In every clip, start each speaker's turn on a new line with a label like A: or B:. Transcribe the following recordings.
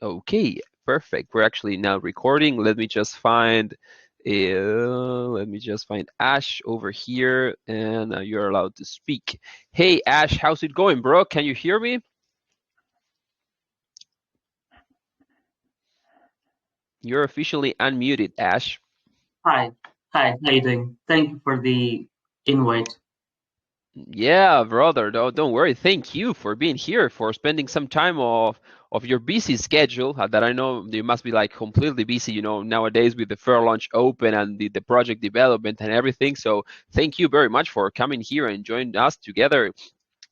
A: Okay, perfect. We're actually now recording. Let me just find Ash over here, and you're allowed to speak. Hey Ash, how's it going, bro? Can you hear me? You're officially unmuted, Ash.
B: Hi, how you doing? Thank you for the invite.
A: Yeah, brother. Don't worry. Thank you for being here, for spending some time of your busy schedule. That I know you must be like completely busy, nowadays with the fair launch open and the project development and everything. So thank you very much for coming here and joining us together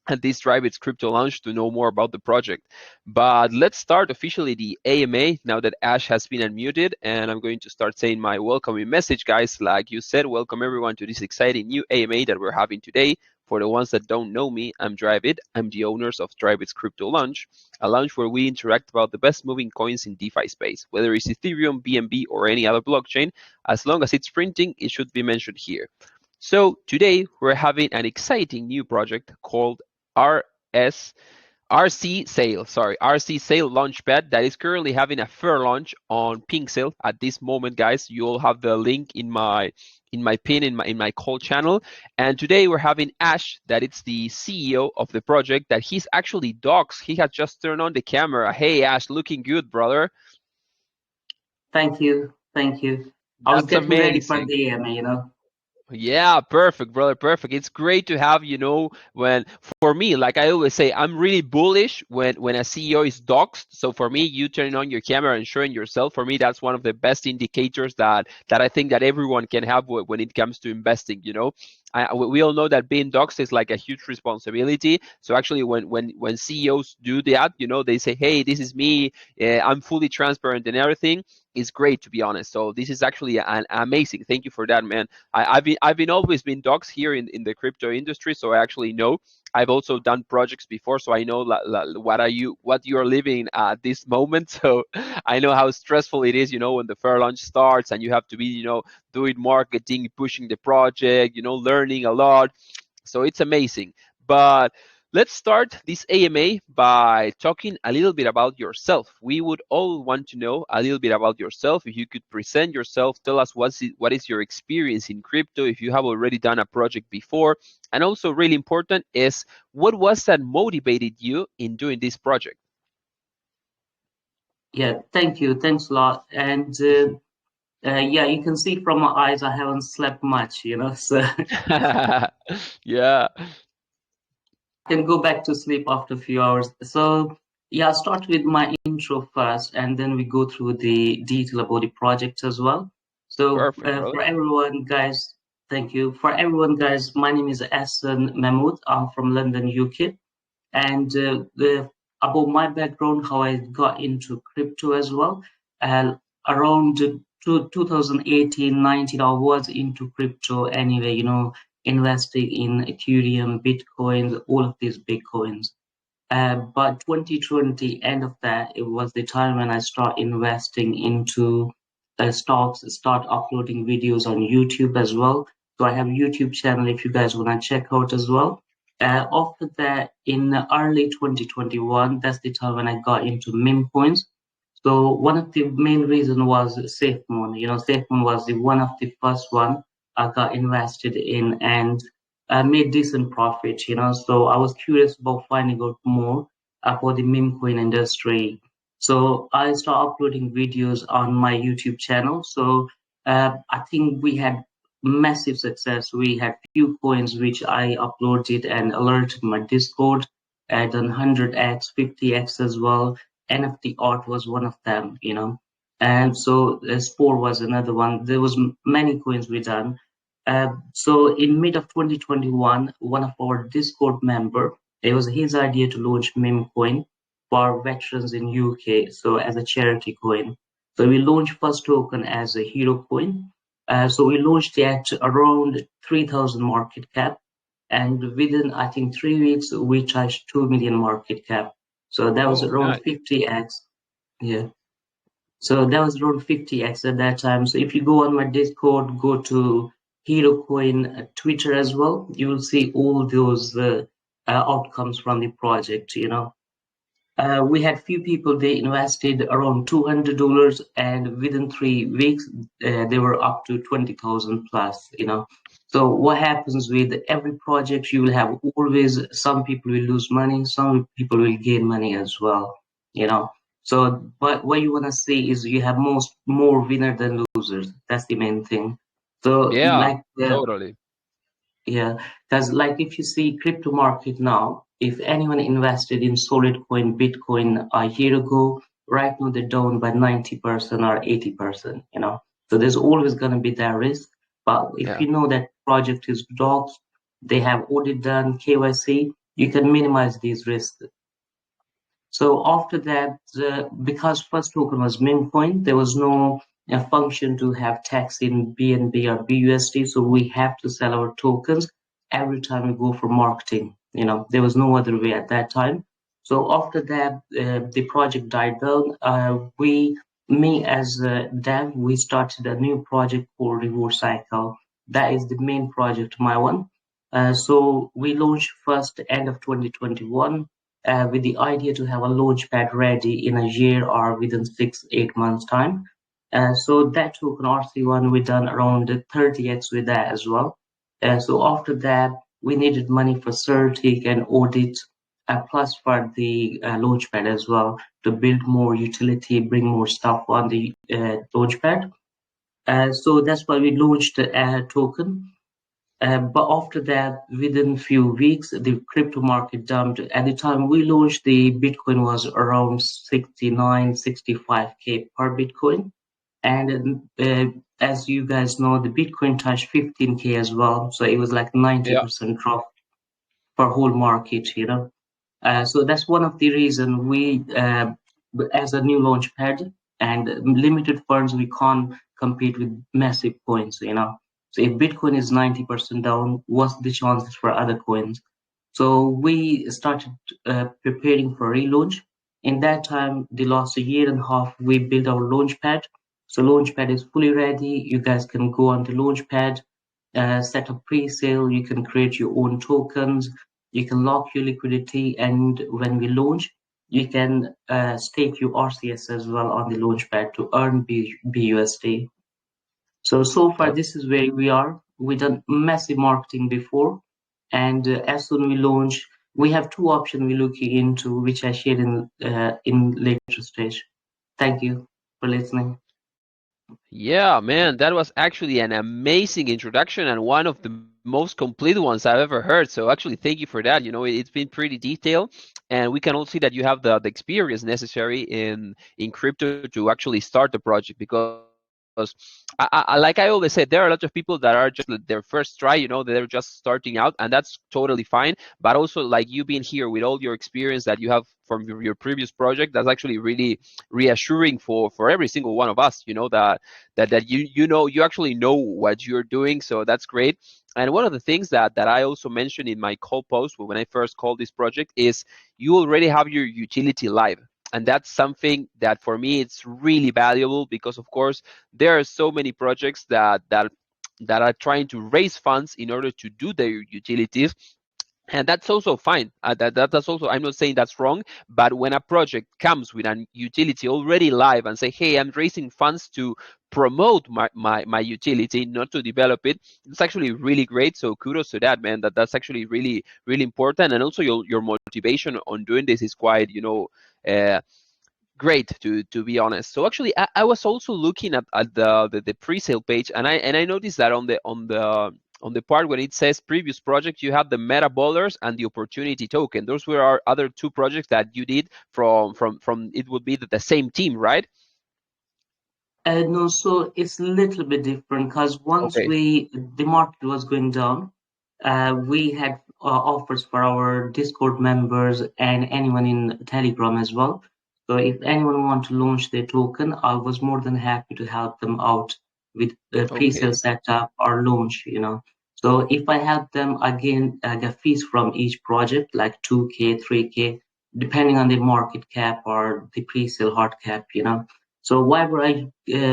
A: at this Drive It's Crypto Launch to know more about the project. But let's start officially the AMA now that Ash has been unmuted, and I'm going to start saying my welcoming message, guys. Like you said, welcome everyone to this exciting new AMA that we're having today. For the ones that don't know me, I'm Drive I'm the owners of Drive It's Crypto Launch, a launch where we interact about the best moving coins in DeFi space, whether it's Ethereum, BNB, or any other blockchain. As long as it's printing, it should be mentioned here. So today we're having an exciting new project called RS RCSALE Launchpad that is currently having a fair launch on Pink at this moment, guys. You'll have the link in my pin in my call channel. And today we're having Ash, that it's the CEO of the project, that he's actually docs. He had just turned on the camera. Hey Ash, looking good, brother.
B: Thank you, thank you. I was
A: That's
B: getting ready for
A: amazing.
B: the AMA.
A: Yeah, perfect, brother. Perfect. It's great to have, when for me, like I always say, I'm really bullish when a CEO is doxxed. So for me, you turning on your camera and showing yourself, for me, that's one of the best indicators that I think that everyone can have when it comes to investing. We all know that being doxxed is like a huge responsibility. So actually, when CEOs do that, they say, "Hey, this is me. I'm fully transparent and everything." Is great, to be honest. So this is actually an amazing. Thank you for that, man. I've been always been docs here in the crypto industry, so I actually know. I've also done projects before, so I know what you are living at this moment. So I know how stressful it is, when the fair launch starts and you have to be, doing marketing, pushing the project, learning a lot. So it's amazing. But let's start this AMA by talking a little bit about yourself. We would all want to know a little bit about yourself. If you could present yourself, tell us what is your experience in crypto, if you have already done a project before. And also, really important is what was that motivated you in doing this project?
B: Yeah, thank you, thanks a lot. And yeah, you can see from my eyes, I haven't slept much. So I
A: Yeah.
B: can go back to sleep after a few hours. So yeah, I'll start with my intro first, and then we go through the detail about the project as well. So
A: Perfect, brother.
B: for everyone, guys, thank you. For everyone, guys, my name is Hassan Mahmoud. I'm from London, UK. And about my background, how I got into crypto as well. Around 2018-19, I was into crypto anyway, investing in Ethereum, Bitcoin, all of these big coins. But 2020, end of that, it was the time when I start investing into stocks, start uploading videos on YouTube as well. So I have a YouTube channel if you guys want to check out as well. After that, in early 2021, that's the time when I got into meme coins. So one of the main reason was SafeMoon. SafeMoon was the one of the first one I got invested in, and made decent profit. So I was curious about finding out more about the meme coin industry. So I started uploading videos on my YouTube channel. So I think we had massive success. We had few coins which I uploaded and alerted my Discord at 100x, 50x as well. NFT art was one of them. And so Spore was another one. There was many coins we done. So in mid of 2021, one of our Discord member, it was his idea to launch meme coin for veterans in UK, so as a charity coin. So we launched first token as a hero coin. So we launched it at around 3,000 market cap, and within I think 3 weeks we touched 2 million market cap. So that was
A: Oh,
B: around
A: nice.
B: 50x. Yeah. So that was around 50x at that time. So if you go on my Discord, go to Hero Coin Twitter as well, you will see all those outcomes from the project. We had few people, they invested around $200, and within 3 weeks, they were up to 20,000 plus, you know. So what happens with every project, you will have always some people will lose money, some people will gain money as well, you know. So, but what you want to see is you have more winner than losers. That's the main thing. So,
A: Yeah,
B: like
A: totally.
B: yeah, because like if you see crypto market now, if anyone invested in solid coin, Bitcoin a year ago, right now they're down by 90% or 80%, you know. So there's always gonna be that risk. But if
A: Yeah.
B: you know that project is dogs, they have audit done, KYC, you can minimize these risks. So after that, because first token was meme coin, there was no function to have tax in BNB or BUSD. So we have to sell our tokens every time we go for marketing. You know, there was no other way at that time. So after that, the project died down. Me as a dev, we started a new project called Reward Cycle. That is the main project, my one. So we launched first end of 2021 with the idea to have a launchpad ready in a year or within 6-8 months time. So that took an RC1, we done around 30x with that as well. So after that, we needed money for Certic and audit, plus for the launchpad as well to build more utility, bring more stuff on the launchpad. So that's why we launched the token. But after that, within few weeks, the crypto market dumped. At the time we launched, the Bitcoin was around 69, 65K per Bitcoin. And as you guys know, the Bitcoin touched 15K as well. So it was like
A: Yeah.
B: 90% drop for whole market, you know. So that's one of the reason we, as a new launch pad and limited funds, we can't compete with massive coins, you know. So if Bitcoin is 90% down, what's the chances for other coins? So we started preparing for relaunch. In that time, the last year and a half, we built our launchpad. So launchpad is fully ready. You guys can go on the launchpad, set up pre-sale. You can create your own tokens. You can lock your liquidity, and when we launch, you can stake your RCS as well on the launchpad to earn BUSD. So far,
A: That
B: this is where we are. We done massive marketing before, and as soon we launch, we have two options we're looking into, which I shared in later stage. Thank you for listening.
A: Yeah, man, that was actually an amazing introduction and one of the most complete ones I've ever heard. So actually, thank you for that. You know, it's been pretty detailed, and we can all see that you have the experience necessary in crypto to actually start the project. Because like I always say, there are a lot of people that are just their first try. You know, they're just starting out, and that's totally fine. But also, like you being here with all your experience that you have from your previous project, that's actually really reassuring for every single one of us. You know that you know you actually know what you're doing, so that's great. And one of the things that I also mentioned in my call post when I first called this project is you already have your utility live, and that's something that for me it's really valuable, because of course there are so many projects that are trying to raise funds in order to do their utilities, and that's also fine. That's also, I'm not saying that's wrong, but when a project comes with an utility already live and say, hey, I'm raising funds to promote my utility, not to develop it, it's actually really great. So kudos to that, man. That's actually really important. And also your motivation on doing this is quite, uh, great, to be honest. So actually, I was also looking at the pre-sale page, and I noticed that on the part where it says previous project, you have the meta ballers and the opportunity token. Those were our other two projects that you did from it would be the same team, right?
B: No, so it's a little bit different because once
A: Okay.
B: the market was going down, we had offers for our Discord members and anyone in Telegram as well. So if anyone want to launch their token, I was more than happy to help them out with the pre-sale
A: Okay.
B: setup or launch, you know. So if I help them, again, I get fees from each project, like 2K, 3K, depending on the market cap or the pre-sale hard cap, you know. So whatever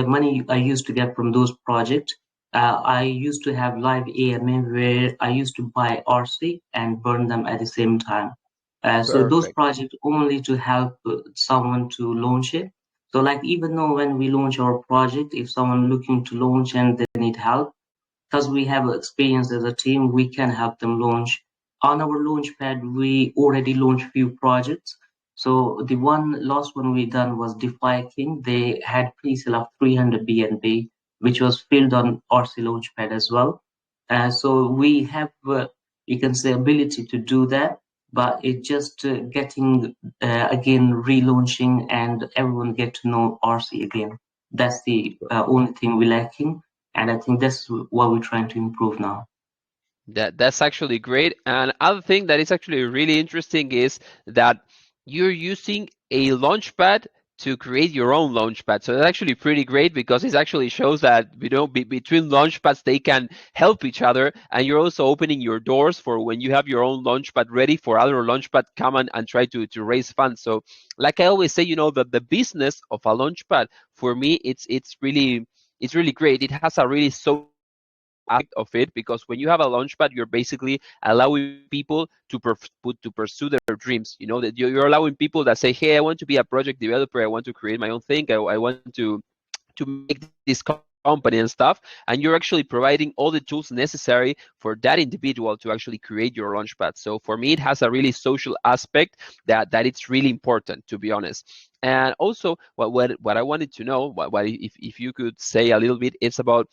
B: money I used to get from those projects, I used to have live AMA where I used to buy RC and burn them at the same time. So those
A: Perfect.
B: projects only to help someone to launch it. So like even though when we launch our project, if someone looking to launch and they need help, because we have experience as a team, we can help them launch. On our launchpad, we already launched few projects. So the last one we done was DeFi King. They had pre-sale of 300 BNB, which was filled on RC Launchpad as well. So we have, you can say, ability to do that, but it's just getting again relaunching and everyone get to know RC again. That's the only thing we're lacking, and I think that's what we're trying to improve now.
A: That's actually great. And other thing that is actually really interesting is that you're using a launchpad to create your own launchpad. So that's actually pretty great because it actually shows that between launchpads they can help each other, and you're also opening your doors for when you have your own launchpad ready for other launchpad come and try to raise funds. So like I always say, that the business of a launchpad for me it's really great. It has a really social aspect of it because when you have a launchpad, you're basically allowing people to pursue their dreams. That you're allowing people that say, "Hey, I want to be a project developer. I want to create my own thing. I want to make this company and stuff," and you're actually providing all the tools necessary for that individual to actually create your launchpad. So for me, it has a really social aspect that it's really important, to be honest. And also, what I wanted to know, what if you could say a little bit, it's about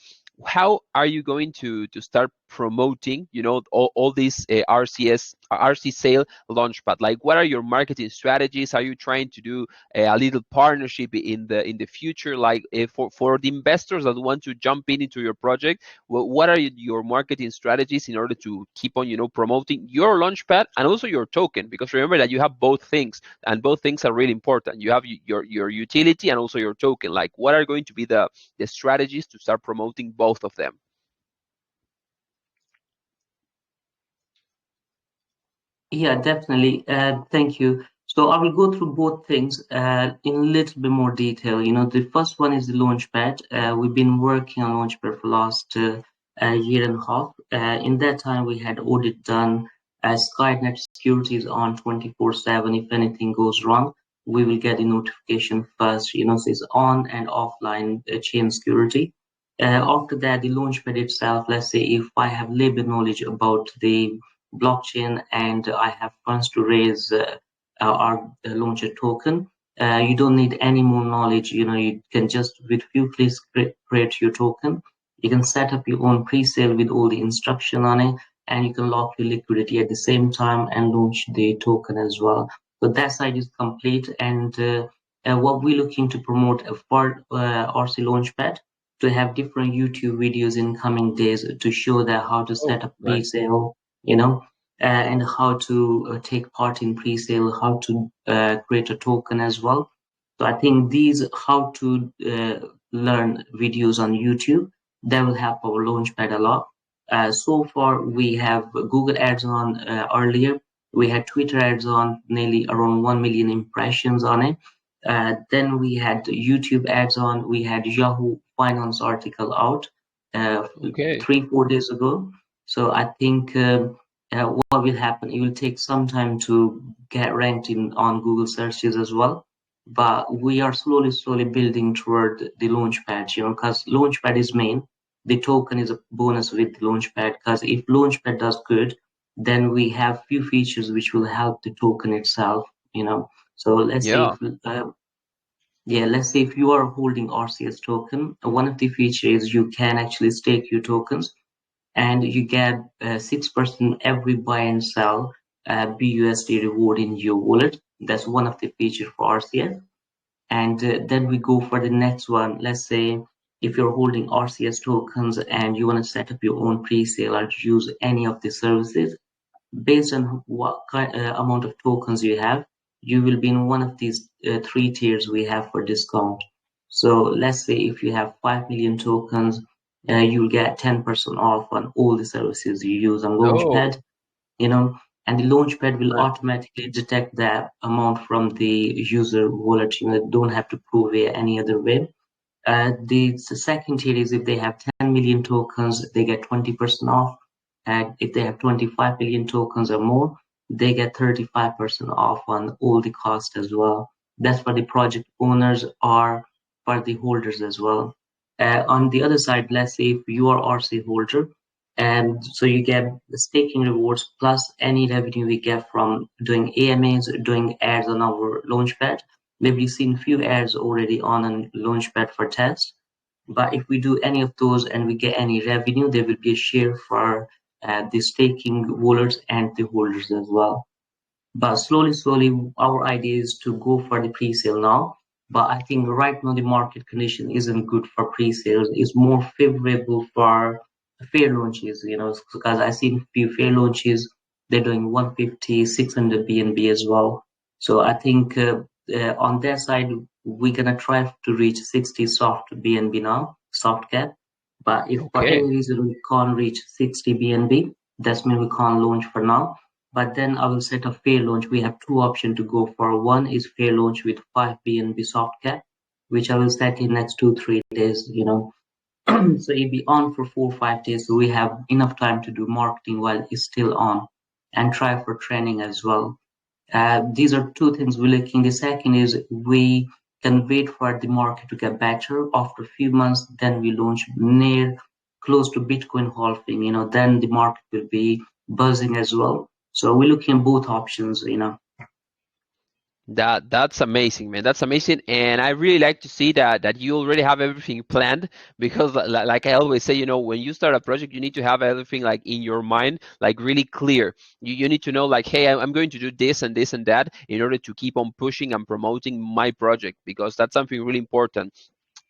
A: how are you going to start promoting all these RC sale launchpad? Like, what are your marketing strategies? Are you trying to do a little partnership in the future, like for the investors that want to jump into your project? What are your marketing strategies in order to keep on promoting your launchpad and also your token? Because remember that you have both things, and both things are really important. You have your utility and also your token. Like, what are going to be the strategies to start promoting both of them?
B: Yeah, definitely. Thank you. So I will go through both things in a little bit more detail. The first one is the Launchpad. We've been working on Launchpad for last year and a half. In that time, we had audit done. Skynet security is on 24/7. If anything goes wrong, we will get a notification first. So it's on and offline chain security. After that, the Launchpad itself, let's say if I have little bit knowledge about the blockchain and I have funds to raise our launcher token. You don't need any more knowledge. You can just with few clicks create your token. You can set up your own pre-sale with all the instruction on it, and you can lock your liquidity at the same time and launch the token as well. So that side is complete. And what we're looking to promote for RC Launchpad, to have different YouTube videos in coming days to show that how to
A: Oh,
B: set up
A: nice.
B: pre-sale, and how to take part in pre-sale, how to create a token as well. So I think these how to learn videos on YouTube, that will help our launchpad a lot. So far, we have Google ads on earlier. We had Twitter ads on, nearly around 1 million impressions on it. Then we had YouTube ads on. We had Yahoo Finance article out uh,
A: Okay.
B: 3 4 days ago. So I think what will happen, it will take some time to get ranked in on Google searches as well. But we are slowly building toward the Launchpad, because Launchpad is main. The token is a bonus with the Launchpad, because if Launchpad does good, then we have few features which will help the token itself. So let's say
A: Yeah.
B: if yeah, let's say if you are holding RCS token, one of the features is you can actually stake your tokens, and you get 6% every buy and sell BUSD reward in your wallet. That's one of the features for RCS. And then we go for the next one. Let's say if you're holding RCS tokens and you want to set up your own pre-sale or use any of the services, based on what amount of tokens you have, you will be in one of these three tiers we have for discount. So let's say if you have 5 million tokens, you'll get 10% off on all the services you use on
A: Oh,
B: Launchpad, you know, and the Launchpad will
A: right.
B: automatically detect that amount from the user wallet. Don't have to prove it any other way. The second tier is if they have 10 million tokens, they get 20% off. And if they have 25 million tokens or more, they get 35% off on all the cost as well. That's for the project owners or for the holders as well. On the other side, let's say if you are RC holder, and so you get the staking rewards plus any revenue we get from doing AMAs, doing ads on our Launchpad. Maybe you've seen few ads already on a Launchpad for test. But if we do any of those and we get any revenue, there will be a share for the staking wallets and the holders as well. But slowly, our idea is to go for the pre-sale now. But I think right now the market condition isn't good for pre-sales. It's more favorable for fair launches, because I've seen few fair launches, they're doing 150, 600 BNB as well. So I think on their side, we're gonna try to reach 60 soft BNB now, soft cap. But if for any
A: Okay.
B: reason we can't reach 60 BNB, that's mean we can't launch for now. But then I will set a fair launch. We have two options to go for. One is fair launch with 5 BNB soft cap, which I will set in next 2 3 days. So it'll be on for 4 5 days. So we have enough time to do marketing while it's still on, and try for training as well. These are two things we're looking. The second is we can wait for the market to get better. After a few months, then we launch near close to Bitcoin halving. Then the market will be buzzing as well. So we're looking at both options.
A: That's amazing, man. That's amazing, and I really like to see that you already have everything planned because, like I always say, when you start a project, you need to have everything like in your mind, like really clear. You need to know, like, hey, I'm going to do this and this and that in order to keep on pushing and promoting my project because that's something really important.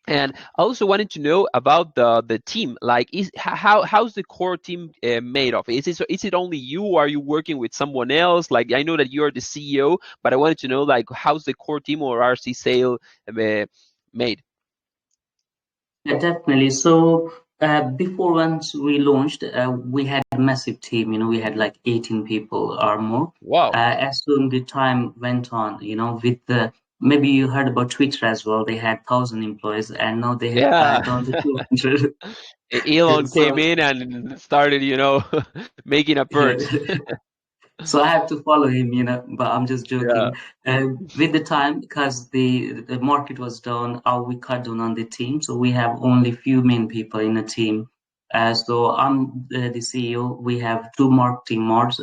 A: And I also wanted to know about the team. Like, how's the core team made of? Is it only you, or are you working with someone else? Like, I know that you're the CEO, but I wanted to know, like, how's the core team or RC Sale made?
B: Yeah, definitely. So before once we launched, we had a massive team. We had like 18 people or more.
A: Wow.
B: As soon the time went on, with the maybe you heard about Twitter as well. They had 1,000 employees, and now they have
A: Yeah.
B: down to 200.
A: Elon came
B: So
A: in and started, making a
B: yeah.
A: purge.
B: So I have to follow him, but I'm just
A: Yeah.
B: joking. With the time, because the market was down, we cut down on the team, so we have only few main people in the team. So I'm the CEO. We have two marketing mods,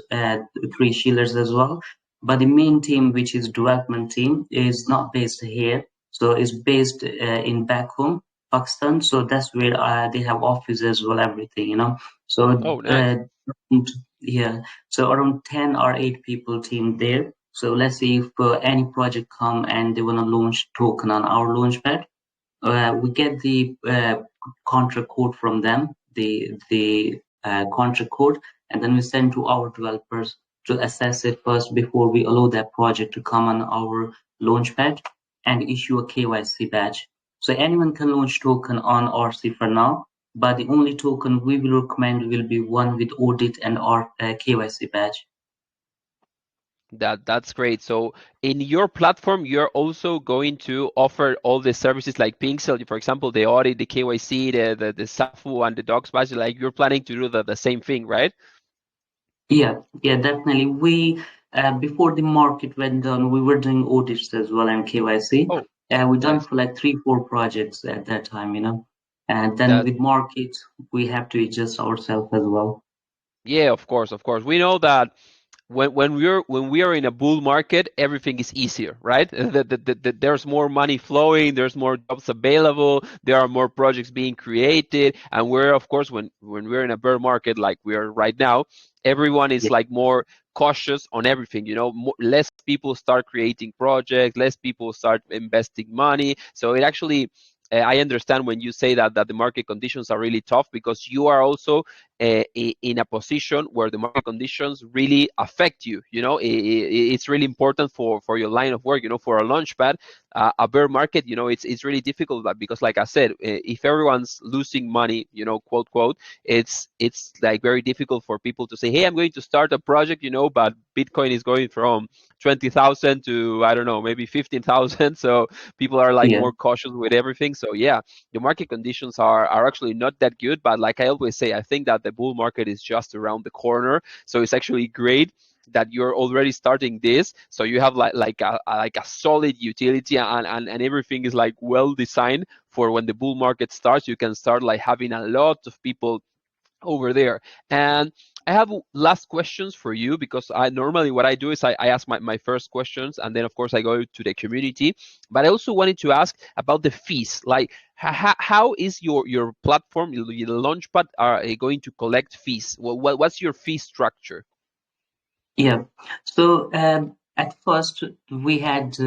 B: three shillers as well. But the main team, which is development team, is not based here. So it's based in back home, Pakistan. So that's where they have office as well, everything. So
A: Oh, nice.
B: yeah. So around 10 or 8 people team there. So let's say if any project come and they want to launch token on our launchpad, we get the contract code from them, the contract code, and then we send to our developers to assess it first before we allow that project to come on our launchpad and issue a KYC badge. So anyone can launch token on RC for now, but the only token we will recommend will be one with audit and our KYC badge.
A: That's great. So in your platform, you're also going to offer all the services like Pixel, for example, the audit, the KYC, the SAFU, and the docs badge. Like, you're planning to do the same thing, right?
B: Yeah, definitely. We before the market went down, we were doing audits as well and KYC.
A: Oh,
B: We done
A: nice.
B: for like 3 4 projects at that time. And then
A: That
B: with market, we have to adjust ourselves as well.
A: Yeah, of course, of course. We know that when we are in a bull market, everything is easier, right? There's more money flowing, there's more jobs available, there are more projects being created, and we're, of course, when we're in a bear market like we are right now, everyone is
B: Yeah,
A: like more cautious on everything. Less people start creating projects, less people start investing money. So it actually, I understand when you say that the market conditions are really tough because you are also in a position where the market conditions really affect you. It's really important for your line of work. For a launchpad, a bear market, it's really difficult because, like I said, if everyone's losing money, quote quote, it's like very difficult for people to say, hey, I'm going to start a project, but Bitcoin is going from 20,000 to, I don't know, maybe 15,000. So people are like
B: yeah,
A: more cautious with everything. So yeah, the market conditions are actually not that good. But like I always say, I think that the bull market is just around the corner. So it's actually great that you're already starting this, so you have like a solid utility, and everything is like well designed for when the bull market starts. You can start like having a lot of people over there. And I have last questions for you, because I normally what I do is I ask my first questions, and then of course I go to the community. But I also wanted to ask about the fees. Like how is your platform, the Launchpad, are going to collect fees? What's your fee structure?
B: Yeah. So at first we had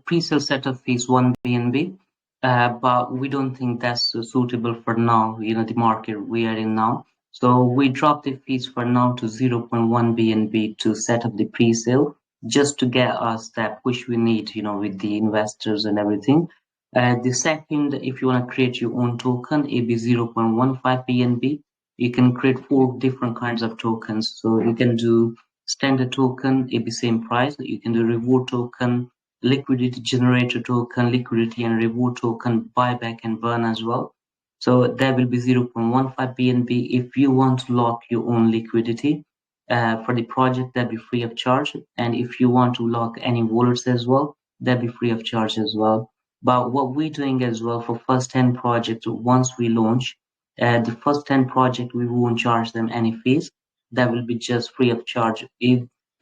B: pre-sale setup fees 1 BNB, but we don't think that's suitable for now, the market we are in now. So we dropped the fees for now to 0.1 BNB to set up the pre-sale, just to get us that push we need, with the investors and everything. The second, if you want to create your own token, it'll be 0.15 BNB. You can create 4 different kinds of tokens. So you can do standard token, it'll be same price. You can do reward token, liquidity generator token, liquidity and reward token, buyback and burn as well. So that will be 0.15 BNB. If you want to lock your own liquidity for the project, that'd be free of charge. And if you want to lock any wallets as well, that'd be free of charge as well. But what we're doing as well for first 10 projects, once we launch, the first 10 projects, we won't charge them any fees. That will be just free of charge.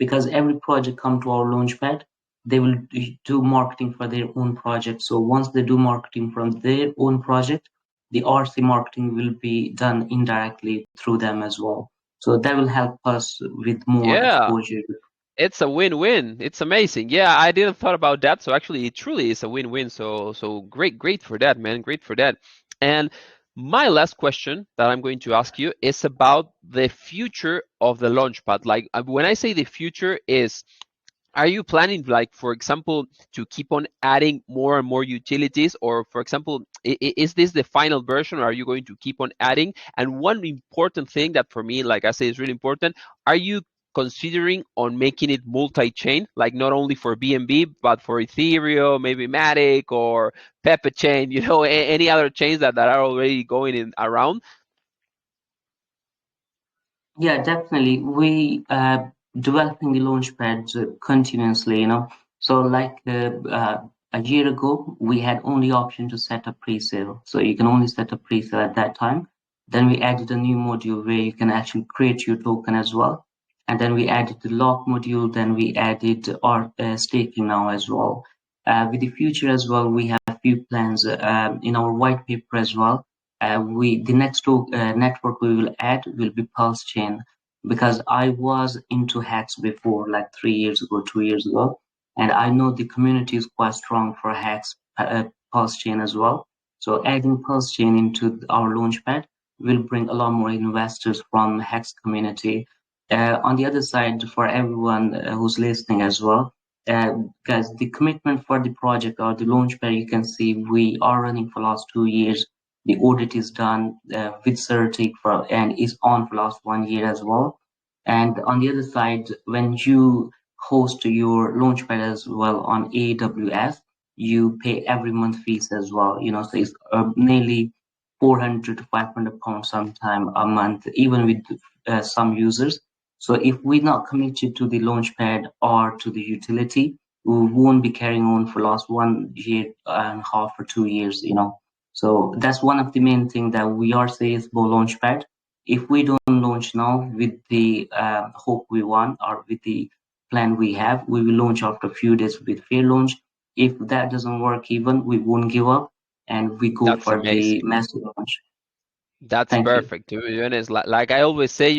B: Because every project come to our launchpad, they will do marketing for their own project. So once they do marketing from their own project, the RC marketing will be done indirectly through them as well. So that will help us with more
A: Yeah,
B: exposure.
A: it's a win-win. It's amazing. Yeah, I didn't thought about that. So actually, it truly is a win-win. So great for that, man. Great for that. And my last question that I'm going to ask you is about the future of the Launchpad. Like when I say the future is, are you planning, like, for example, to keep on adding more and more utilities, or for example, is this the final version, or are you going to keep on adding? And one important thing that for me, like I say, is really important, are you considering on making it multi-chain, like not only for BNB but for Ethereum, maybe Matic or Pepe chain, any other chains that are already going in around?
B: Yeah, definitely. We developing the launchpads continuously. So like a year ago, we had only option to set up pre-sale. So you can only set up pre-sale at that time. Then we added a new module where you can actually create your token as well. And then we added the lock module. Then we added our staking now as well. With the future as well, we have a few plans in our white paper as well. The next network we will add will be Pulse Chain, because I was into hacks before, like 3 years ago, 2 years ago, and I know the community is quite strong for hacks, Pulse Chain as well. So adding Pulse Chain into our launchpad will bring a lot more investors from hacks community. On the other side, for everyone who's listening as well, guys, the commitment for the project or the launchpad, you can see we are running for last 2 years. The audit is done with Certic and is on for last 1 year as well. And on the other side, when you host your launchpad as well on AWS, you pay every month fees as well. So it's nearly 400 to 500 pounds sometime a month, even with some users. So if we're not committed to the launchpad or to the utility, we won't be carrying on for last 1 year and a half or 2 years. So that's one of the main things that we are saying about Launchpad. If we don't launch now with the hope we want or with the plan we have, we will launch after a few days with fair launch. If that doesn't work even, we won't give up and we go
A: That's
B: for the
A: amazing.
B: massive launch.
A: That's
B: Thank you.
A: perfect. To be honest, like I always say,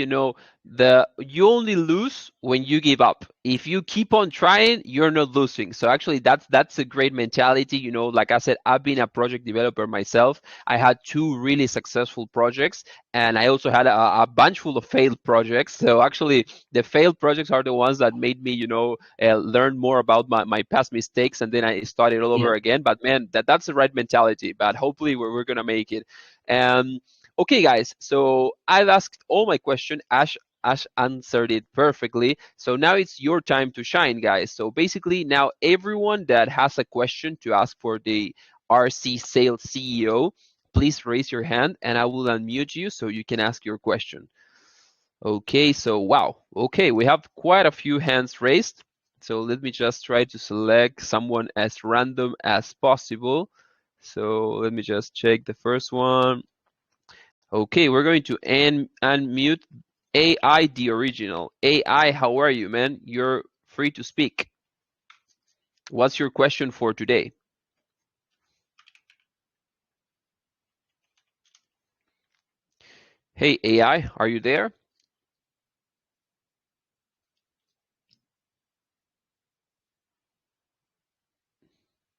A: the you only lose when you give up. If you keep on trying, you're not losing. So actually, that's a great mentality. Like I said, I've been a project developer myself. I had two really successful projects, and I also had a bunch full of failed projects. So actually, the failed projects are the ones that made me, learn more about my past mistakes, and then I started all
B: Yeah.
A: over again. But man, that's the right mentality. But hopefully, we're gonna make it. Um, Okay, guys. So I've asked all my question. Ash answered it perfectly. So now it's your time to shine, guys. So basically, now everyone that has a question to ask for the RC Sales CEO, please raise your hand, and I will unmute you so you can ask your question. Okay, so wow. Okay, we have quite a few hands raised. So let me just try to select someone as random as possible. So let me just check the first one. Okay, we're going to unmute AI the original. AI, how are you, man? You're free to speak. What's your question for today? Hey, AI, are you there?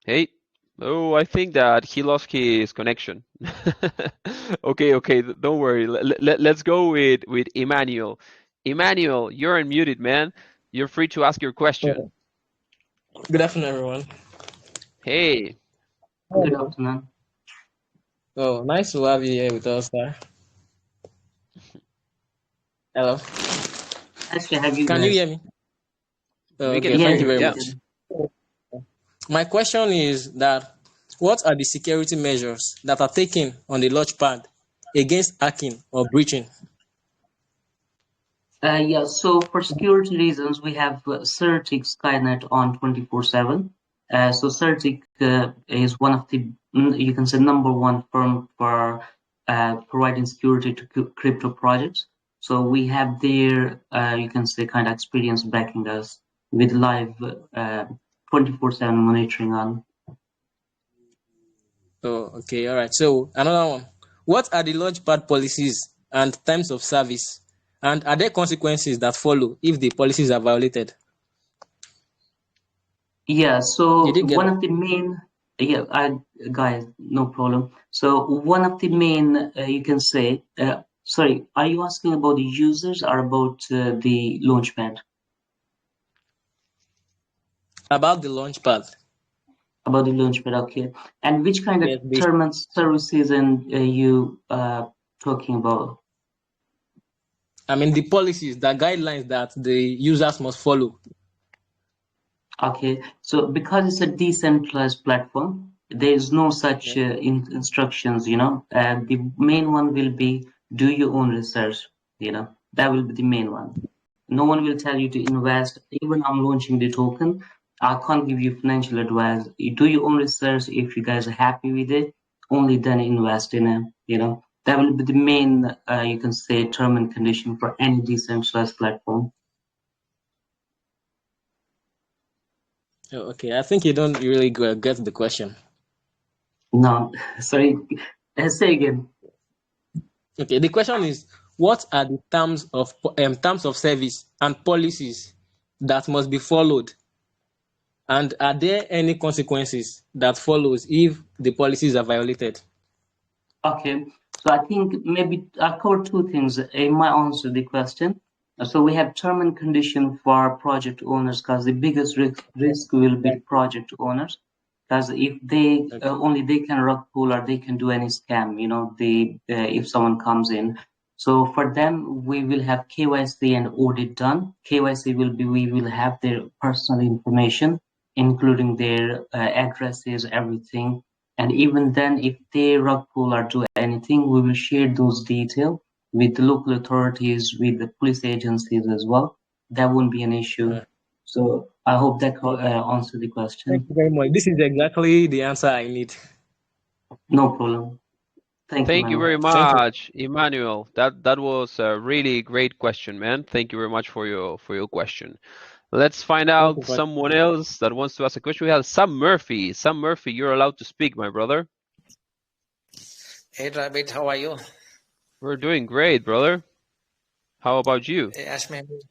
A: Hey. Oh, I think that he lost his connection. Okay, don't worry. Let's go with Emmanuel. Emmanuel, you're unmuted, man. You're free to ask your question.
C: Oh, good afternoon, everyone.
A: Hey.
B: Good
C: Hello.
B: afternoon.
C: Oh, nice to have you here with us, sir. Hello.
B: Nice to have you
C: Can you
B: guys.
C: hear me? Oh,
A: We can
C: okay,
A: hear
C: thank you
B: Yes,
A: you,
C: very
B: we
A: yeah.
C: much.
B: can.
C: My question is that what are the security measures that are taken on the Launchpad against hacking or breaching?
B: Yeah, so for security reasons, we have Certic Skynet on 24/7. So Certic is one of the, you can say, number one firm for providing security to crypto projects. So we have their, you can say, kind of experience backing us with live 24/7 monitoring on.
C: Oh, okay, all right. So another one. What are the Launchpad policies and terms of service? And are there consequences that follow if the policies are violated?
B: Yeah,
C: Did
B: so
C: you get
B: one
C: that?
B: of the main, yeah, guys, no problem. So one of the main, you can say, sorry, are you asking about the users or about the Launchpad?
C: About the Launchpad?
B: About the Launchpad, okay. And which kind of
C: Yes,
B: term and services and you talking about?
C: I mean, the policies, the guidelines that the users must follow.
B: Okay, so because it's a decentralized platform, there is no such
C: Yeah.
B: instructions, the main one will be do your own research, that will be the main one. No one will tell you to invest. Even I'm launching the token, I can't give you financial advice. You do your own research. If you guys are happy with it, only then invest in it, that will be the main, you can say, term and condition for any decentralized platform.
C: Oh, okay, I think you don't really get the question.
B: No, sorry, say again.
C: Okay, the question is, what are the terms of service and policies that must be followed, and are there any consequences that follows if the policies are violated?
B: Okay, so I think maybe I'll cover two things in my answer to the question. So we have term and condition for project owners because the biggest risk will be project owners because if they
C: Okay.
B: only they can rug pull or they can do any scam, if someone comes in. So for them, we will have KYC and audit done. KYC will be we will have their personal information, including their addresses, everything, and even then, if they rug pull or do anything, we will share those details with the local authorities, with the police agencies as well. That won't be an issue. So I hope that answered the
C: Thank
B: question.
C: you very much. This is exactly the answer I need.
B: No problem. Thank you,
A: Thank you
B: man.
A: very
C: Thank you.
A: much, Emmanuel. That was a really great question, man. Thank you very much for your question. Let's find
C: Thank
A: out
C: you.
A: someone else that wants to ask a question. We have Sam Murphy. Sam Murphy, you're allowed to speak, my brother.
D: Hey Rabbit, how are you?
A: We're doing great, brother. How about you?
D: Hey, Ash Mahmood.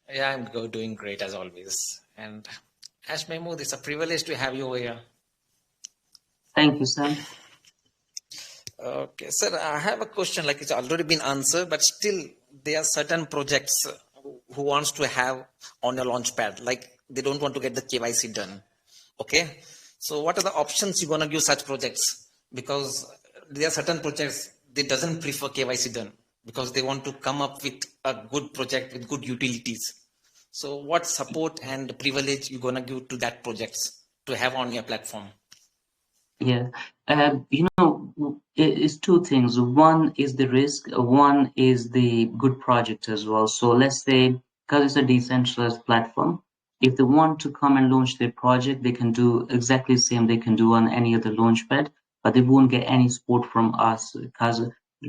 D: Yeah, doing great as always. And Ash Mahmood, it's a privilege to have you over here.
B: Thank you, Sam.
D: Okay, sir, I have a question. Like it's already been answered, but still there are certain projects who wants to have on your launchpad. Like they don't want to get the KYC done. Okay, so what are the options you're gonna give such projects? Because there are certain projects they doesn't prefer KYC done because they want to come up with a good project with good utilities. So what support and privilege you gonna give to that projects to have on your platform?
B: Yeah. It's two things. One is the risk, one is the good project as well. So let's say, because it's a decentralized platform, if they want to come and launch their project, they can do exactly the same they can do on any other launchpad, but they won't get any support from us, because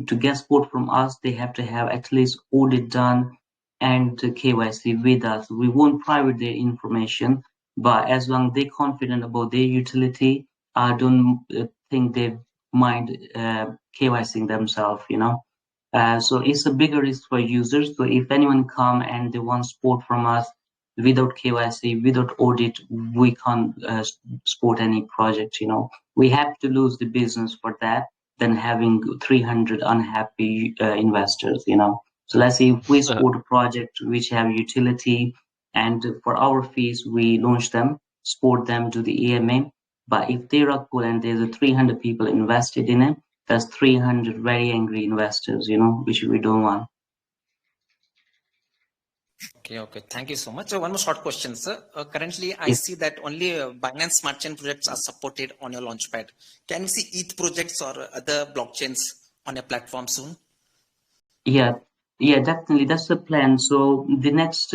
B: to get support from us, they have to have at least audit done and KYC with us. We won't private their information, but as long as they're confident about their utility, I don't think they mind KYCing themselves, So it's a bigger risk for users. So if anyone come and they want support from us without KYC, without audit, we can't support any project, We have to lose the business for that than having 300 unhappy investors, So let's say if we support a project which have utility and for our fees, we launch them, support them to the EMA. But if they are cool and there's a 300 people invested in it, that's 300 very angry investors, which we don't want.
D: Okay. Thank you so much. So one more short question, sir. Currently, I see that only Binance Smart Chain projects are supported on your Launchpad. Can we see ETH projects or other blockchains on your platform soon?
B: Yeah, definitely. That's the plan. So the next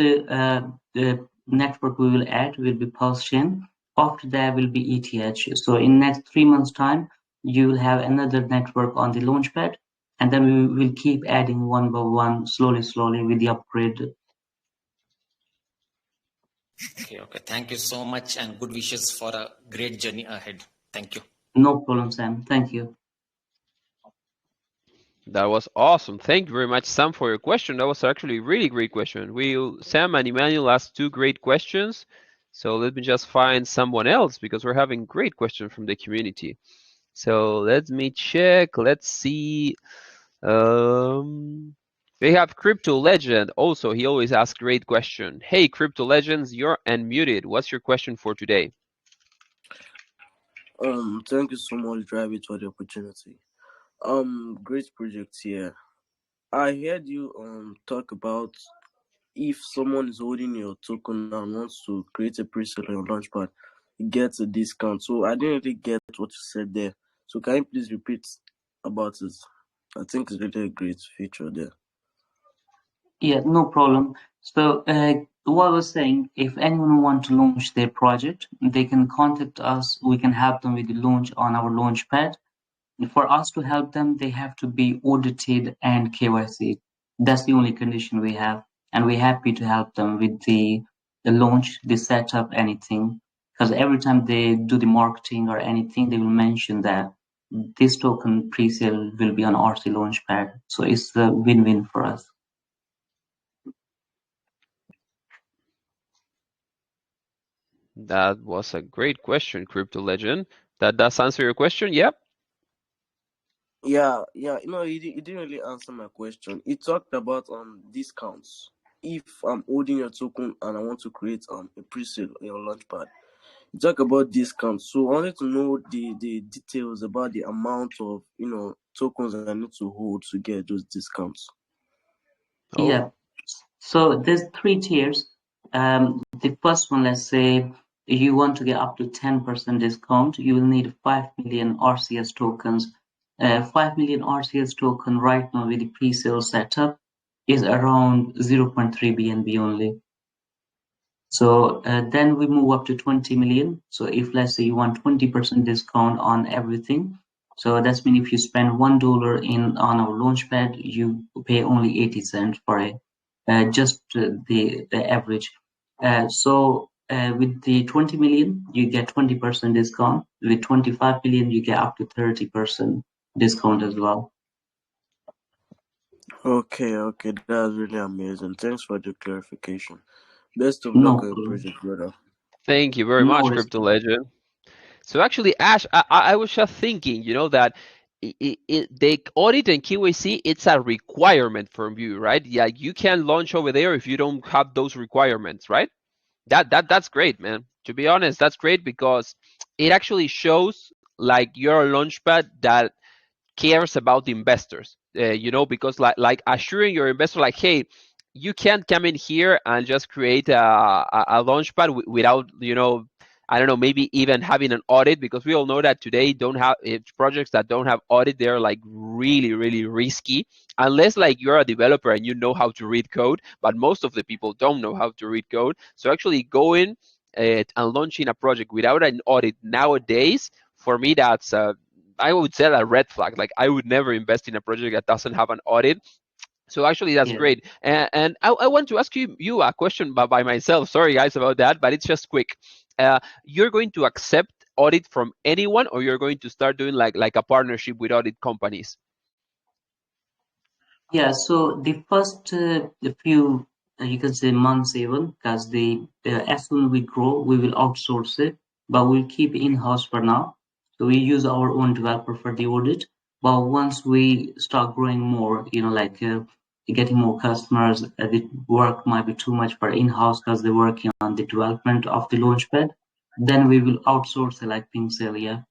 B: network we will add will be Pulse Chain. After that will be ETH. So in next 3 months' time, you will have another network on the Launchpad, and then we will keep adding one by one, slowly with the upgrade.
D: Okay. Thank you so much and good wishes for a great journey ahead. Thank you.
B: No problem, Sam. Thank you.
A: That was awesome. Thank you very much, Sam, for your question. That was actually a really great question. Sam and Emmanuel asked two great questions. So let me just find someone else because we're having great questions from the community. So let me check. Let's see. We have Crypto Legend. Also, he always asks great question. Hey, Crypto Legends, you're unmuted. What's your question for today?
E: Thank you so much, Drive It, for the opportunity. Great project here. I heard you talk about if someone is holding your token and wants to create a pre-sale on your Launchpad, he gets a discount. So I didn't really get what you said there. So can you please repeat about it? I think it's really a great feature there.
B: Yeah, no problem. So what I was saying, if anyone want to launch their project, they can contact us. We can help them with the launch on our Launchpad. For us to help them, they have to be audited and KYC. That's the only condition we have, and we're happy to help them with the launch, the setup, anything. Because every time they do the marketing or anything, they will mention that this token pre-sale will be on RC Launchpad. So it's a win-win for us.
A: That was a great question, Crypto Legend. That does answer your question? Yep.
E: Yeah. He didn't really answer my question. He talked about discounts. If I'm holding your token and I want to create a pre-sale on your Launchpad, you talk about discounts. So I wanted to know the details about the amount of tokens I need to hold to get those discounts.
A: Oh.
B: Yeah. So there's 3 tiers. The first one, let's say you want to get up to 10% discount, you will need 5 million RCS tokens. 5 million RCS token right now with the pre-sale setup is around 0.3 BNB only. So then we move up to 20 million. So if let's say you want 20% discount on everything, so that's mean if you spend $1 on our Launchpad, you pay only 80 cents for it. Just the average. So with the 20 million, you get 20% discount. With 25 million, you get up to 30% discount as well.
E: Okay, that's really amazing. Thanks for the clarification. Best of luck on your project, brother.
A: Thank you very much, Crypto Legend. So actually, Ash, I was just thinking, that the audit and KYC, it's a requirement from you, right? Yeah, you can launch over there if you don't have those requirements, right? That's great, man. To be honest, that's great because it actually shows like you're a launchpad that cares about the investors, because like assuring your investor, like, hey, you can't come in here and just create a launchpad without, I don't know, maybe even having an audit, because we all know that today don't have projects that don't have audit. They're like really, really risky, unless like you're a developer and you know how to read code. But most of the people don't know how to read code. So actually going and launching a project without an audit nowadays, for me, that's I would say a red flag. Like I would never invest in a project that doesn't have an audit. So actually, that's
B: Yeah.
A: great. And I want to ask you a question by myself. Sorry, guys, about that, but it's just quick. You're going to accept audit from anyone, or you're going to start doing like a partnership with audit companies?
B: Yeah, so the first the few you can say months even, because as soon we grow, we will outsource it, but we'll keep in-house for now. So we use our own developer for the audit. But once we start growing more, like getting more customers, the work might be too much for in-house because they're working on the development of the Launchpad. Then we will outsource it like PingSale, yeah.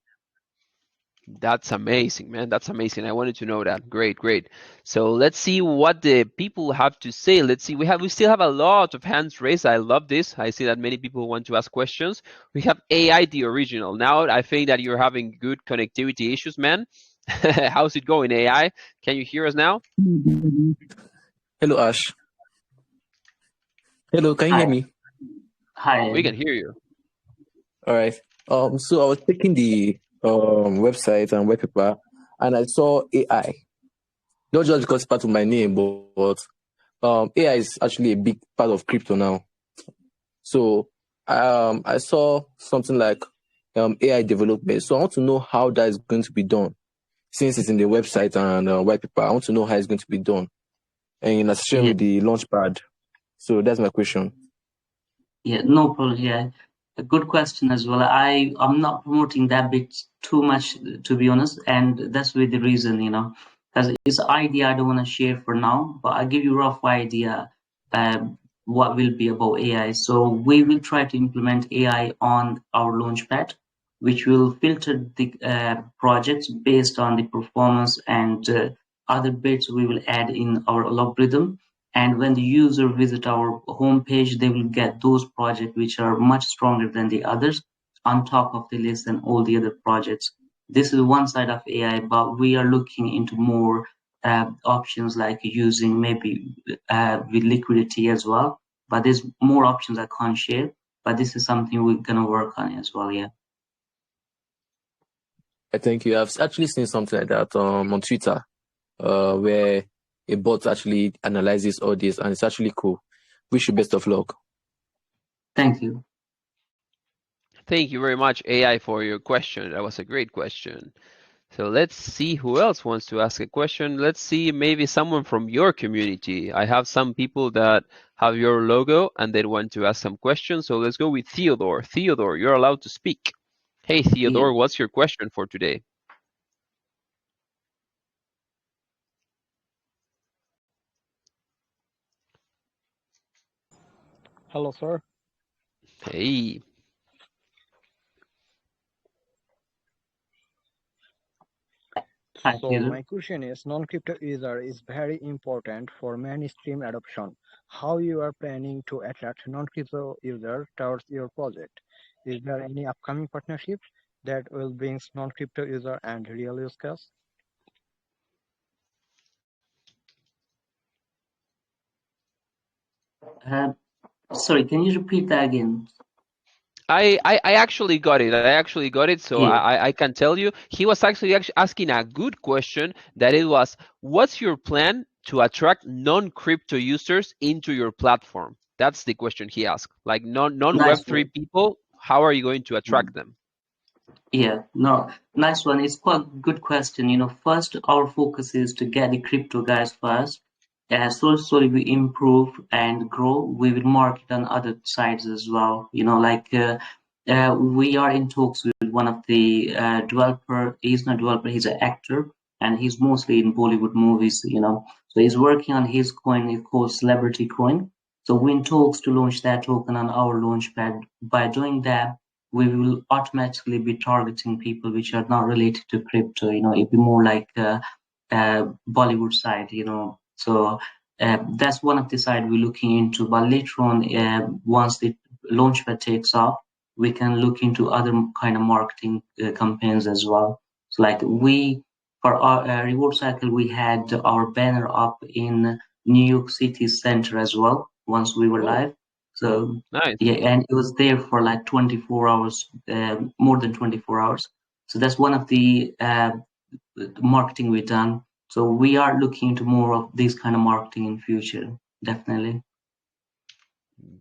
A: That's amazing, man. That's amazing. I wanted to know that. Great, great. So let's see what the people have to say. Let's see. We still have a lot of hands raised. I love this. I see that many people want to ask questions. We have AI the original. Now I think that you're having good connectivity issues, man. How's it going, AI? Can you hear us now?
F: Hello, Ash. Hello, can you hear me?
B: Hi.
A: We can hear you.
F: All right. So I was checking the website and web paper, and I saw AI. Not just because it's part of my name, but AI is actually a big part of crypto now. So I saw something like AI development. So I want to know how that is going to be done. Since it's in the website and white paper, I want to know how it's going to be done, and in association with the Launchpad. So that's my question.
B: Yeah, no problem. Yeah, a good question as well. I'm not promoting that bit too much, to be honest, and that's with the reason, because it's an idea I don't want to share for now, but I'll give you a rough idea what will be about AI. So we will try to implement AI on our Launchpad, which will filter the projects based on the performance and other bits we will add in our algorithm. And when the user visit our homepage, they will get those projects which are much stronger than the others on top of the list than all the other projects. This is one side of AI, but we are looking into more options like using maybe with liquidity as well. But there's more options I can't share. But this is something we're gonna work on as well. Yeah.
F: I thank you. I've actually seen something like that on Twitter, where a bot actually analyzes all this, and it's actually cool. Wish you best of luck.
B: Thank you.
A: Thank you very much, AI, for your question. That was a great question. So let's see who else wants to ask a question. Let's see, maybe someone from your community. I have some people that have your logo and they want to ask some questions. So let's go with Theodore. Theodore, you're allowed to speak. Hey, Theodore, what's your question for today?
G: Hello, sir.
A: Hey.
G: So my question is, non-crypto user is very important for mainstream adoption. How you are planning to attract non-crypto users towards your project? Is there any upcoming partnership that will bring non-crypto user and real use case?
B: Sorry, can you repeat that again?
A: I actually got it. So I can tell you, he was actually asking a good question. That it was, what's your plan to attract non-crypto users into your platform? That's the question he asked. Like non-Web3 people, how are you going to attract them?
B: Yeah, no, nice one. It's quite a good question. First, our focus is to get the crypto guys first. Slowly we improve and grow. We will market on other sides as well. We are in talks with one of the developer. He's not a developer, he's an actor, and he's mostly in Bollywood movies. So he's working on his coin. It's called Celebrity Coin. So we're in talks to launch that token on our Launchpad. By doing that, we will automatically be targeting people which are not related to crypto. It'd be more like Bollywood side. So that's one of the side we're looking into. But later on, once the Launchpad takes off, we can look into other kind of marketing campaigns as well. So like for our reward cycle, we had our banner up in New York City center as well once we were live. So
A: Nice.
B: yeah, and it was there for like 24 hours, more than 24 hours. So that's one of the marketing we've done. So we are looking into more of this kind of marketing in future, definitely.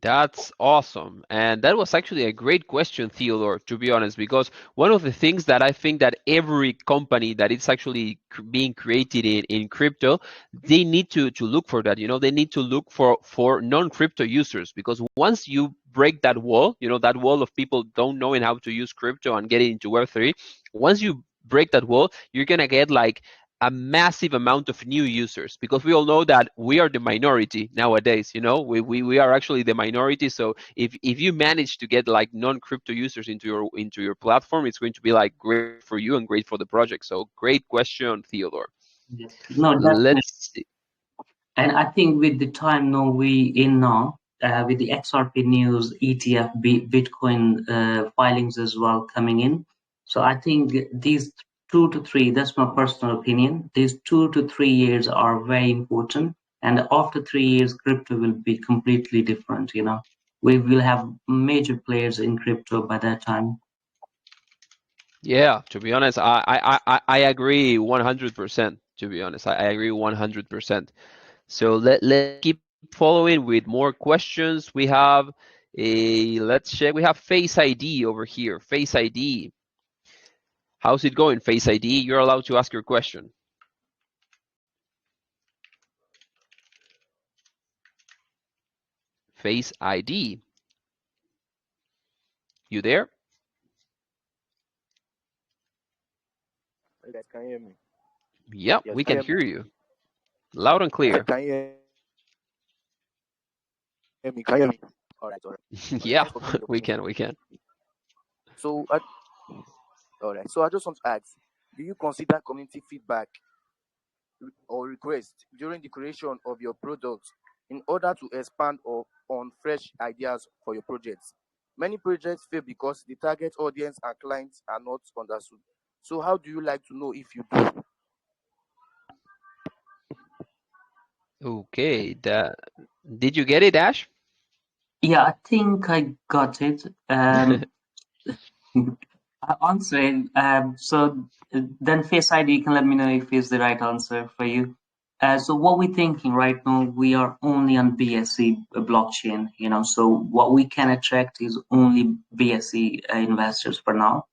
A: That's awesome. And that was actually a great question, Theodore, to be honest, because one of the things that I think that every company that is actually being created in crypto, they need to look for that. They need to look for non-crypto users, because once you break that wall, that wall of people don't knowing how to use crypto and get into Web3, once you break that wall, you're going to get like a massive amount of new users, because we all know that we are the minority nowadays. We are actually the minority. So if you manage to get like non-crypto users into your platform, it's going to be like great for you and great for the project. So great question, Theodore.
B: Yes. No, definitely.
A: Let's see.
B: And I think with the time now with the XRP news, ETF, Bitcoin filings as well coming in. So I think these 2 to 3, that's my personal opinion, these 2 to 3 years are very important. And after 3 years, crypto will be completely different. We will have major players in crypto by that time.
A: Yeah, to be honest, I agree 100%. To be honest, I agree 100%. So let's keep following with more questions. We have let's check. We have Face ID over here. Face ID. How's it going, Face ID? You're allowed to ask your question. Face ID. You there?
H: You guys can hear me.
A: Yep,
H: Yes,
A: we
H: can
A: can
H: you hear
A: hear you loud and
H: me? I
A: clear.
H: said, can you hear me? Can you hear me? All right, all right, all right.
A: Yeah,
H: Thanks for giving me the
A: we
H: opportunity.
A: can. We can.
H: So, all right. So I just want to ask: do you consider community feedback or request during the creation of your product in order to expand or on fresh ideas for your projects? Many projects fail because the target audience and clients are not understood. So, how do you like to know if you do?
A: Okay. Did you get it, Ash?
B: Yeah, I think I got it. I'll answer it. So then Face ID, you can let me know if it's the right answer for you. So what we're thinking right now, we are only on BSC blockchain, so what we can attract is only BSC investors for now.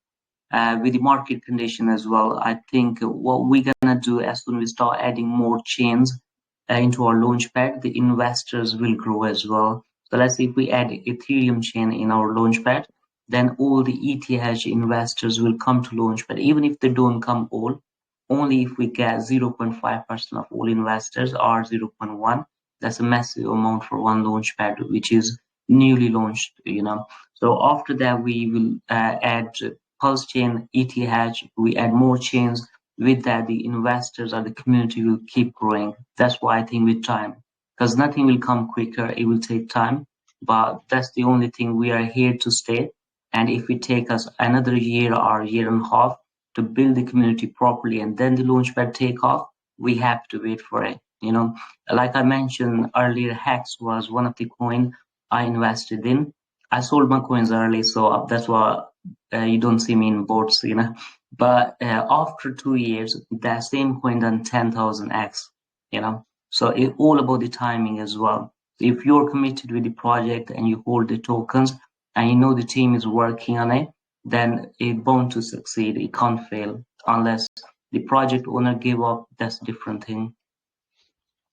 B: With the market condition as well, I think what we're gonna do as soon as we start adding more chains into our launchpad, the investors will grow as well. So let's say if we add Ethereum chain in our launchpad, then all the ETH investors will come to launchpad. Even if they don't come all, only if we get 0.5% of all investors or 0.1, that's a massive amount for one launchpad, which is newly launched. So after that, we will add Pulse chain, ETH, we add more chains. With that, the investors or the community will keep growing. That's why I think with time, because nothing will come quicker, it will take time. But that's the only thing, we are here to stay. And if it take us another year or year and a half to build the community properly and then the launchpad take off, we have to wait for it. Like I mentioned earlier, Hex was one of the coin I invested in. I sold my coins early, so that's why you don't see me in boards. But after 2 years, that same coin done 10,000x. So it's all about the timing as well. If you're committed with the project and you hold the tokens and you know the team is working on it, then it's bound to succeed. It can't fail unless the project owner give up. That's a different thing.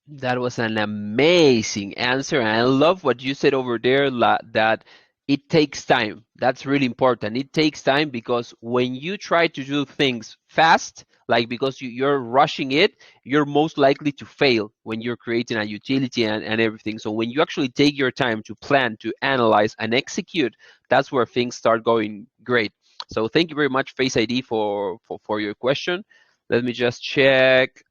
A: That was an amazing answer. And I love what you said over there, that it takes time. That's really important. It takes time, because when you try to do things fast, like because you're rushing it, you're most likely to fail when you're creating a utility and everything. So when you actually take your time to plan, to analyze, and execute, that's where things start going great. So thank you very much, Face ID, for your question. Let me just check.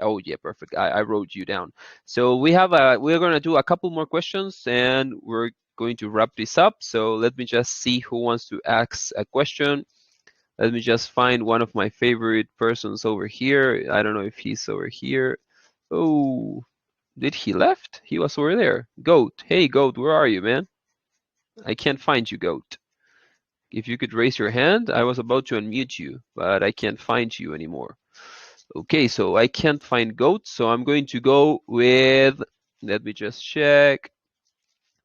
A: Oh yeah, perfect. I wrote you down. So we're gonna do a couple more questions, and we're going to wrap this up. So let me just see who wants to ask a question. Let me just find one of my favorite persons over here. I don't know if he's over here. Oh, did he left? He was over there. Goat. Hey, Goat, where are you, man? I can't find you, Goat. If you could raise your hand, I was about to unmute you, but I can't find you anymore. Okay, so I can't find Goat, so I'm going to go with, let me just check.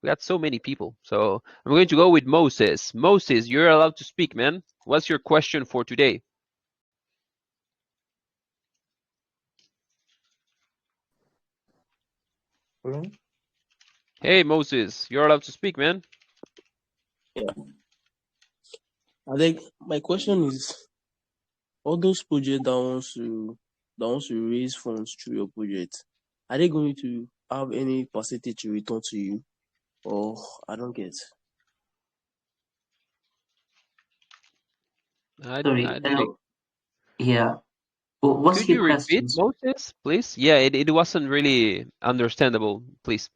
A: We got so many people. So I'm going to go with Moses. Moses, you're allowed to speak, man. What's your question for today? Hey, Moses, you're allowed to speak, man.
I: Yeah. I think my question is, all those projects that wants to raise funds through your project, are they going to have any percentage return to you? Or I don't get.
B: Sorry.
A: didn't.
B: Yeah. What's
A: Could
B: your
A: you repeat,
B: question?
A: Moses, please? Yeah, it wasn't really understandable. Please.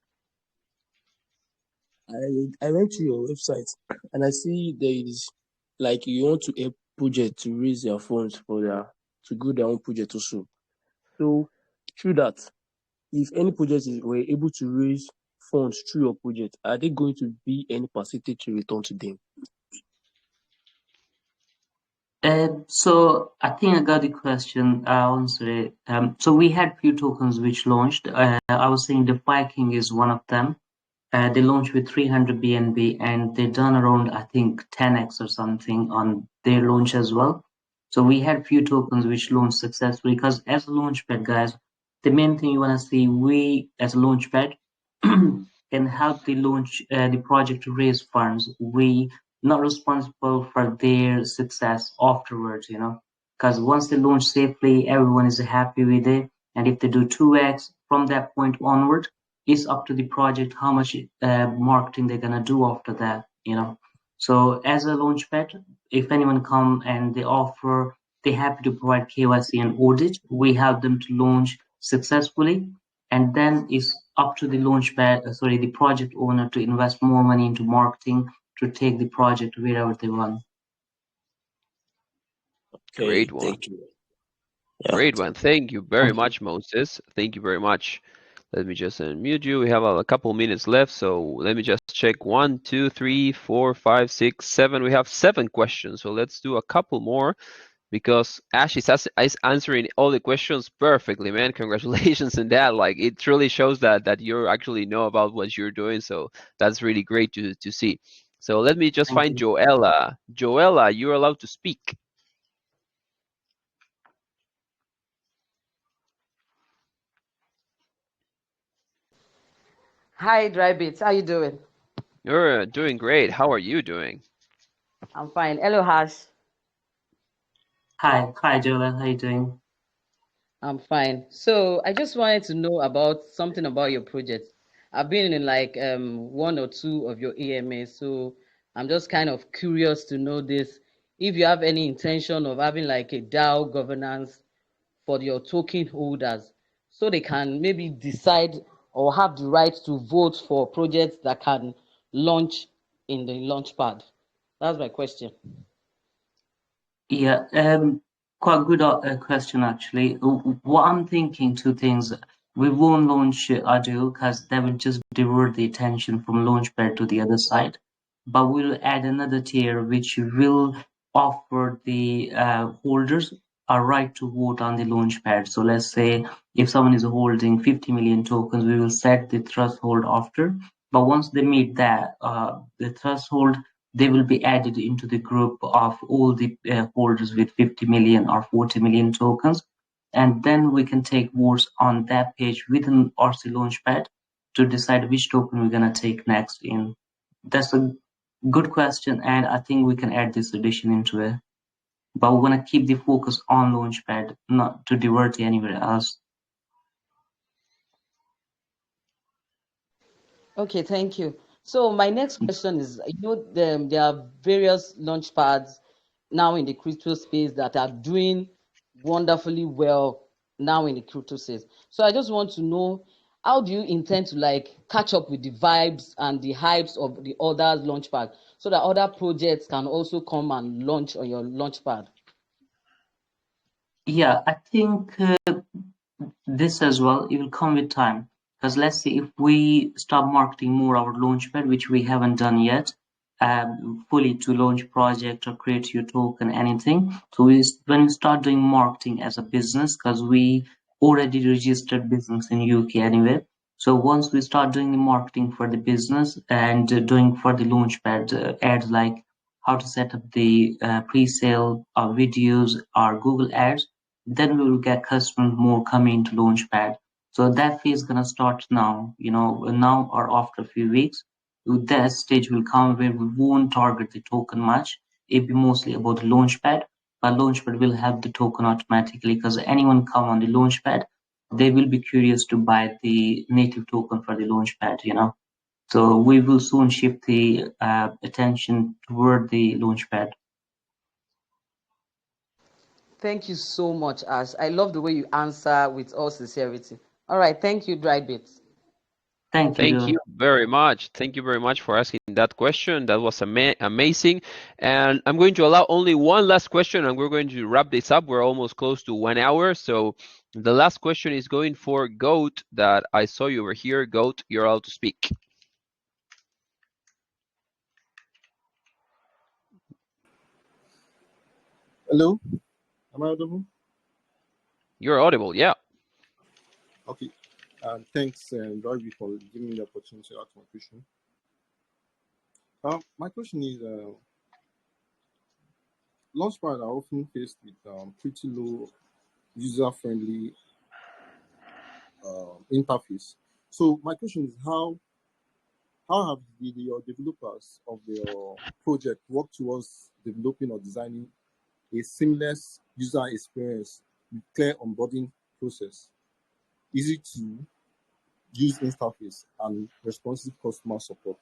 I: I went to your website and I see there is like you want to help project to raise their funds for to grow their own project also. So through that, if any were able to raise funds through your project, are they going to be any percentage return to them?
B: So I think I got the question. I'll answer it. So we had few tokens which launched. I was saying the Fire King is one of them. They launched with 300 BNB and they done around, I think, 10x or something on their launch as well. So we had few tokens which launched successfully because as a launchpad, guys, the main thing you want to see, we as a launchpad can help the project to raise funds. We not responsible for their success afterwards, because once they launch safely, everyone is happy with it. And if they do 2x from that point onward, it's up to the project how much marketing they're gonna do after that. So as a launchpad, if anyone come and they're happy to provide KYC and audit, we help them to launch successfully, and then it's up to the the project owner to invest more money into marketing to take the project wherever they want.
I: Okay,
A: Great one.
I: thank you. Yeah.
A: Great one. Thank you very
B: Thank you.
A: much, Moses. Thank you very much. Let me just unmute you. We have a couple minutes left, so let me just check. 1, 2, 3, 4, 5, 6, 7. We have 7 questions, so let's do a couple more because Ash is answering all the questions perfectly, man. Congratulations on that. Like, it truly shows that you actually know about what you're doing, so that's really great to see. So let me just
B: Thank
A: find
B: you.
A: Joella. Joella, you're allowed to speak.
J: Hi, Drybits. How you doing?
A: You're doing great. How are you doing?
J: I'm fine. Hello, Hash.
B: Hi, Jola. How you doing?
J: I'm fine. So I just wanted to know about something about your project. I've been in like one or two of your EMAs, so I'm just kind of curious to know this. If you have any intention of having like a DAO governance for your token holders, so they can maybe decide or have the right to vote for projects that can launch in the Launchpad. That's my question.
B: Yeah, quite good question actually. What I'm thinking, two things. We won't launch Adil because that will just divert the attention from Launchpad to the other side. But we'll add another tier which will offer the holders a right to vote on the Launchpad. So let's say if someone is holding 50 million tokens, we will set the threshold after. But once they meet that, the threshold, they will be added into the group of all the holders with 50 million or 40 million tokens. And then we can take votes on that page within RC Launchpad to decide which token we're going to take next in. That's a good question, and I think we can add this addition into it. But we want to keep the focus on Launchpad, not to divert anywhere else.
J: Okay, thank you. So my next question is, there are various launch pads now in the crypto space that are doing wonderfully well now in the crypto space. So I just want to know, how do you intend to like catch up with the vibes and the hypes of the other launchpad so that other projects can also come and launch on your launchpad?
B: Yeah, I think this as well, it will come with time. Because let's say if we start marketing more our launchpad, which we haven't done yet, fully to launch project or create your token, anything. So when we start doing marketing as a business, because we already registered business in UK anyway. So once we start doing the marketing for the business and doing for the launchpad ads like how to set up the pre-sale videos or Google ads, then we will get customers more coming to Launchpad. So that phase is gonna start now, now or after a few weeks. That stage will come where we won't target the token much. It'll be mostly about the Launchpad, but Launchpad will have the token automatically because anyone come on the Launchpad, they will be curious to buy the native token for the Launchpad. So we will soon shift the attention toward the Launchpad.
J: Thank you so much, Ash. I love the way you answer with all sincerity. All right, thank you, Drybit.
B: Thank you,
A: Thank you very much. Thank you very much for asking that question. That was amazing. And I'm going to allow only one last question and we're going to wrap this up. We're almost close to 1 hour. So the last question is going for Goat that I saw you over here. Goat, you're allowed to speak.
K: Hello, am I audible?
A: You're audible, yeah.
K: Okay, thanks, Robbie, for giving me the opportunity to ask my question. My question is, Launchpad are often faced with pretty low user-friendly interface. So my question is, how have your developers of your project worked towards developing or designing a seamless user experience with clear onboarding process, easy to use interface, and responsive customer support?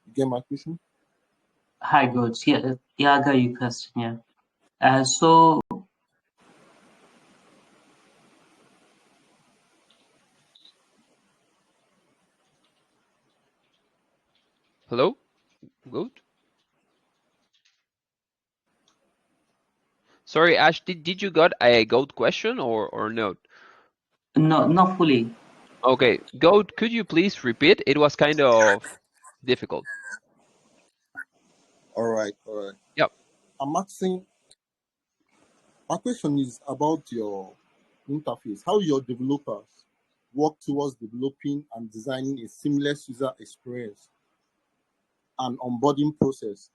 K: You get my question?
B: Hi, Goods. Yeah, I got your question. Yeah. So
A: Hello, Goat? Sorry, Ash, did you got a Goat question or not?
B: no, not fully.
A: Okay, Goat, could you please repeat? It was kind of difficult.
K: All right.
A: Yep.
K: I'm asking, my question is about your interface. How your developers work towards developing and designing a seamless user experience and onboarding process,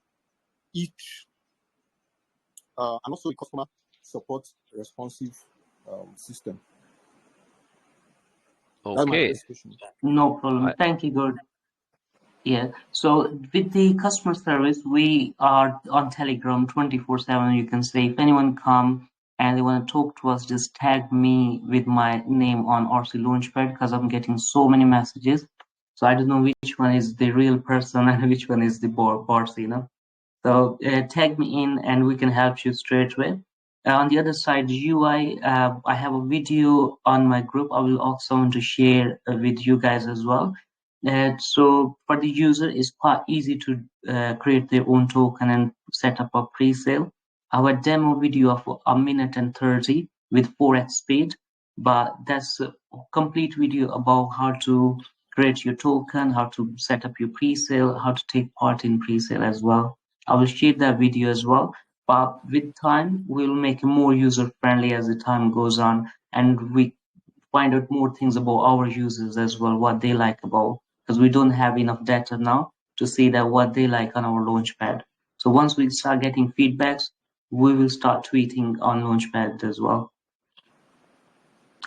K: each and also a customer support responsive system. That's my
A: Okay.
K: first question.
B: No problem. Thank you, Good. Yeah. So with the customer service, we are on Telegram 24/7. You can say if anyone come and they want to talk to us, just tag me with my name on RC Launchpad because I'm getting so many messages. So I don't know which one is the real person and which one is the bot. So tag me in and we can help you straight away. On the other side, UI, I have a video on my group. I will ask someone to share with you guys as well. So for the user, it's quite easy to create their own token and set up a pre-sale. I have a demo video of 1:30 with 4x speed, but that's a complete video about how to create your token, how to set up your pre-sale, how to take part in pre-sale as well. I will share that video as well. But with time, we'll make it more user-friendly as the time goes on, and we find out more things about our users as well, what they like about, because we don't have enough data now to see that what they like on our Launchpad. So once we start getting feedbacks, we will start tweeting on Launchpad as well.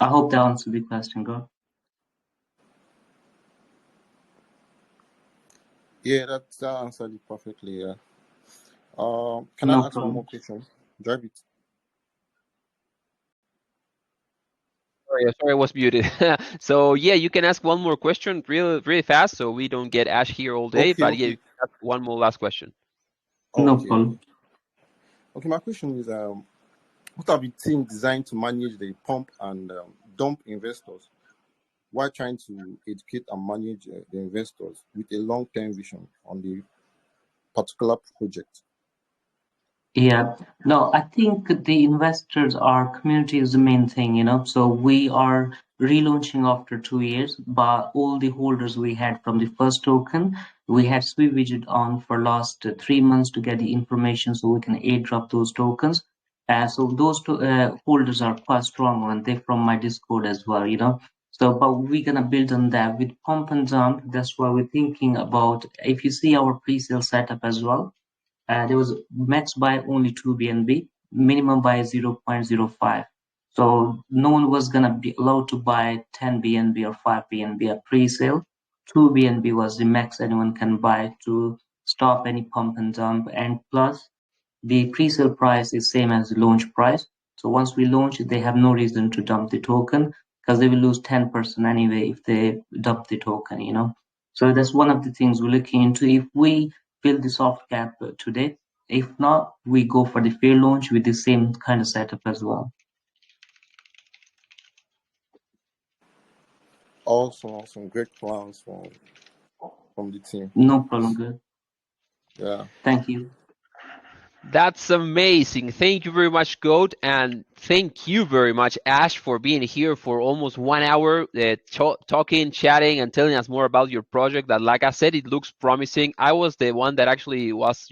B: I hope that answered the question, girl.
K: Yeah, that answered it perfectly. Yeah. Can I ask one more question? Drive it.
A: Sorry, I was muted. So yeah, you can ask one more question really fast, so we don't get Ash here all day.
K: Okay,
A: but
K: okay.
A: yeah, you can ask one more last question.
B: No problem.
K: Okay, my question is, what have the team designed to manage the pump and dump investors while trying to educate and manage the investors with a long-term vision on the particular project?
B: Yeah, no, I think the investors, our community is the main thing, you know. So we are relaunching after 2 years, but all the holders we had from the first token, we had switched it on for last 3 months to get the information so we can airdrop those tokens. So those holders are quite strong and they're from my Discord as well, you know. So, but we're gonna build on that with pump and dump. That's why we're thinking about, if you see our pre-sale setup as well, there was max buy only 2 BNB, minimum buy 0.05. So no one was gonna be allowed to buy 10 BNB or 5 BNB at pre-sale. 2 BNB was the max anyone can buy to stop any pump and dump. And plus, the pre-sale price is same as the launch price. So once we launch it, they have no reason to dump the token because they will lose 10% anyway if they dump the token, you know. So that's one of the things we're looking into. If we build the soft cap today, if not, we go for the fair launch with the same kind of setup as well.
K: Awesome. Great plans from the team.
B: No problem, good.
K: Yeah.
B: Thank you.
A: That's amazing. Thank you very much, Goat, and thank you very much, Ash, for being here for almost 1 hour, talking, chatting, and telling us more about your project. That, like I said, it looks promising. I was the one that actually was,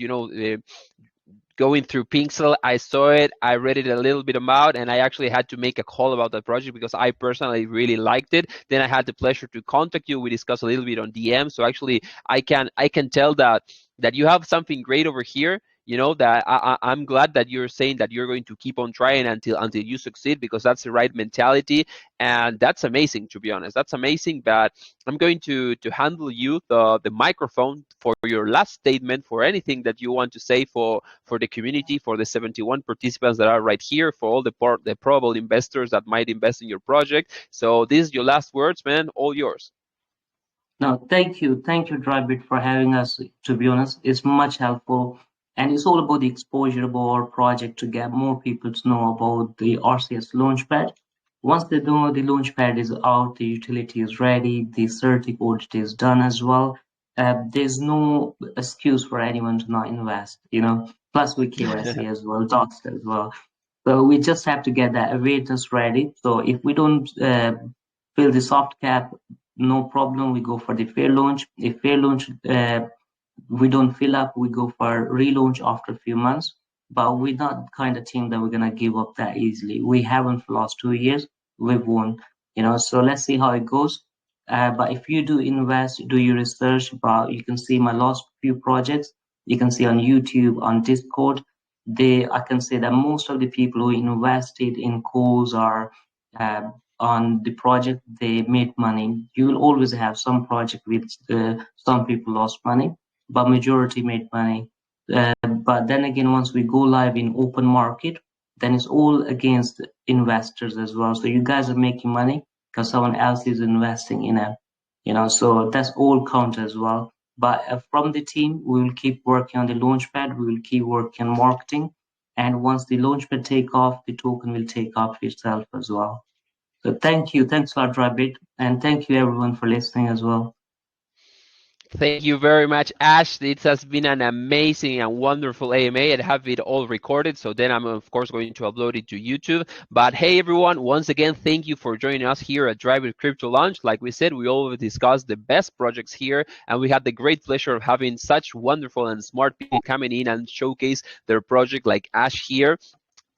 A: going through Pixel. I saw it, I read it a little bit about, and I actually had to make a call about that project because I personally really liked it. Then I had the pleasure to contact you. We discussed a little bit on DM. So actually, I can tell that you have something great over here. That I'm glad that you're saying that you're going to keep on trying until you succeed, because that's the right mentality, and that's amazing. To be honest, that's amazing. But I'm going to handle you the microphone for your last statement, for anything that you want to say for the community, for the 71 participants that are right here, for all the probable investors that might invest in your project. So this is your last words, man. All yours.
B: No, thank you. Thank you, Drybit, for having us. To be honest, it's much helpful. And it's all about the exposure of our project to get more people to know about the RCS Launchpad. Once they know the Launchpad is out, the utility is ready, the certic audit is done as well, there's no excuse for anyone to not invest, plus with KYC as well, docs as well. So we just have to get that awareness ready. So if we don't fill the soft cap, no problem, we go for the fair launch. If fair launch we don't fill up, we go for relaunch after a few months. But we're not the kind of team that we're gonna give up that easily. We haven't for the last 2 years. We've won, so let's see how it goes. But if you do invest, do your research. But you can see my last few projects. You can see on YouTube, on Discord. I can say that most of the people who invested in calls are on the project, they made money. You will always have some project with some people lost money, but majority made money. But then again, once we go live in open market, then it's all against investors as well. So you guys are making money because someone else is investing in it, so that's all count as well. But from the team, we will keep working on the launchpad. We will keep working on marketing. And once the launchpad take off, the token will take off itself as well. So thank you. Thanks a lot, Rabbit. And thank you everyone for listening as well.
A: Thank you very much, Ash. It has been an amazing and wonderful AMA, and have it all recorded. So then I'm, of course, going to upload it to YouTube. But hey, everyone, once again, thank you for joining us here at Drive with Crypto Launch. Like we said, we always discuss the best projects here, and we had the great pleasure of having such wonderful and smart people coming in and showcase their project, like Ash here.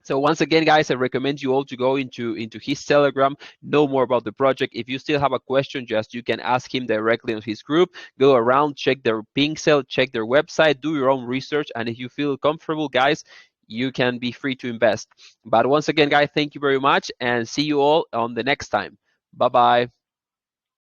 A: So once again, guys, I recommend you all to go into his Telegram, know more about the project. If you still have a question, you can ask him directly on his group. Go around, check their Pixel, check their website, do your own research, and if you feel comfortable, guys, you can be free to invest. But once again, guys, thank you very much, and see you all on the next time. Bye-bye.